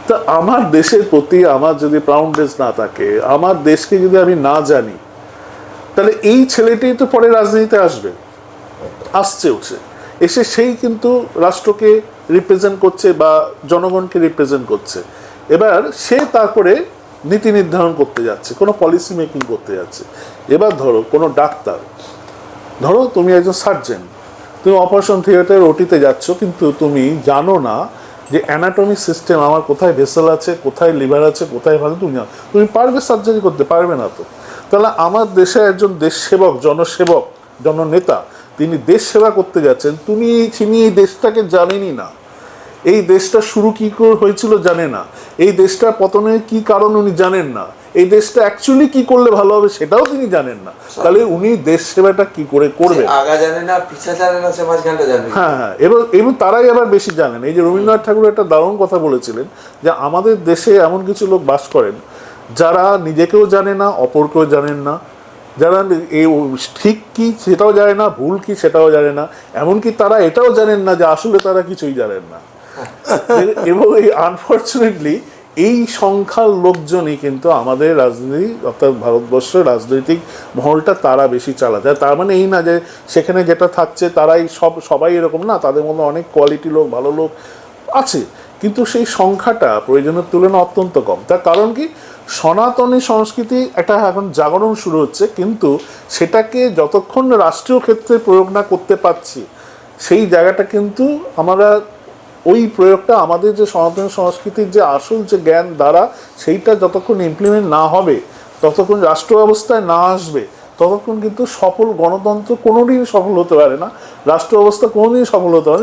তা আমার দেশের প্রতি আমার যদি প্রাউডনেস না থাকে, আমার দেশকে যদি আমি না জানি, তাহলে এই ছেলেটি তো পরে রাজনীতিতে আসছে এসে সেই কিন্তু রাষ্ট্রকে রিপ্রেজেন্ট করছে বা জনগণকে রিপ্রেজেন্ট করছে। এবার সে তারপরে নীতি নির্ধারণ করতে যাচ্ছে, কোনো পলিসি মেকিং করতে যাচ্ছে। এবার ধরো কোনো ডাক্তার, ধরো তুমি একজন সার্জেন, তুমি অপারেশন থিয়েটারে ওটিতে যাচ্ছ, কিন্তু তুমি জানো না যে অ্যানাটমি সিস্টেম আমার কোথায় ভেসেল আছে, কোথায় লিভার আছে, কোথায় ভালো তুমি জানো, তুমি পারবে সার্জারি করতে? পারবে না তো। তাহলে আমার দেশে একজন দেশ সেবক, জনসেবক, জননেতা, তিনি দেশ সেবা করতে যাচ্ছেন, তিনি এই দেশটাকে জানেনই না, এই দেশটা শুরু কী করে হয়েছিল জানে না, এই দেশটা পতনের কি কারণ উনি জানেন না, এই দেশটা অ্যাকচুয়ালি কি করলে ভালো হবে সেটাও তিনি জানেন না। তাহলে উনি দেশ সেবাটা কি করে করবেন? হ্যাঁ হ্যাঁ, এবং তারাই আবার বেশি জানেন। এই যে রবীন্দ্রনাথ ঠাকুর একটা দারুণ কথা বলেছিলেন যে আমাদের দেশে এমন কিছু লোক বাস করেন যারা নিজেকেও জানে না, অপরকেও জানেন না, যারা এই ঠিক কি সেটাও জানে না, ভুল কি সেটাও জানে না, এমনকি তারা এটাও জানেন না যে আসলে তারা কিছুই জানেন না। এবং এই আনফর্চুনেটলি এই সংখ্যার লোকজনই কিন্তু আমাদের রাজনীতি, অর্থাৎ ভারতবর্ষের রাজনৈতিক মহলটা তারা বেশি চালাতে। তার মানে এই না যে সেখানে যেটা থাকছে তারাই সবাই এরকম না, তাদের মধ্যে অনেক কোয়ালিটি লোক, ভালো লোক আছে, কিন্তু সেই সংখ্যাটা প্রয়োজনের তুলনায় অত্যন্ত কম। তার কারণ কি, সনাতনী সংস্কৃতি একটা এখন জাগরণ শুরু হচ্ছে, কিন্তু সেটাকে যতক্ষণ রাষ্ট্রীয় ক্ষেত্রে প্রয়োগ না করতে পারছি, সেই জায়গাটা কিন্তু আমরা ওই প্রয়োগটা আমাদের যে সনাতন সংস্কৃতির যে আসল যে জ্ঞান দ্বারা সেইটা যতক্ষণ ইমপ্লিমেন্ট না হবে, ততক্ষণ রাষ্ট্র ব্যবস্থায় না আসবে, ততক্ষণ কিন্তু সফল গণতন্ত্র কোনোদিন সফল হতে পারে না, রাষ্ট্র ব্যবস্থা কোনোদিন সফল হতে পারে না।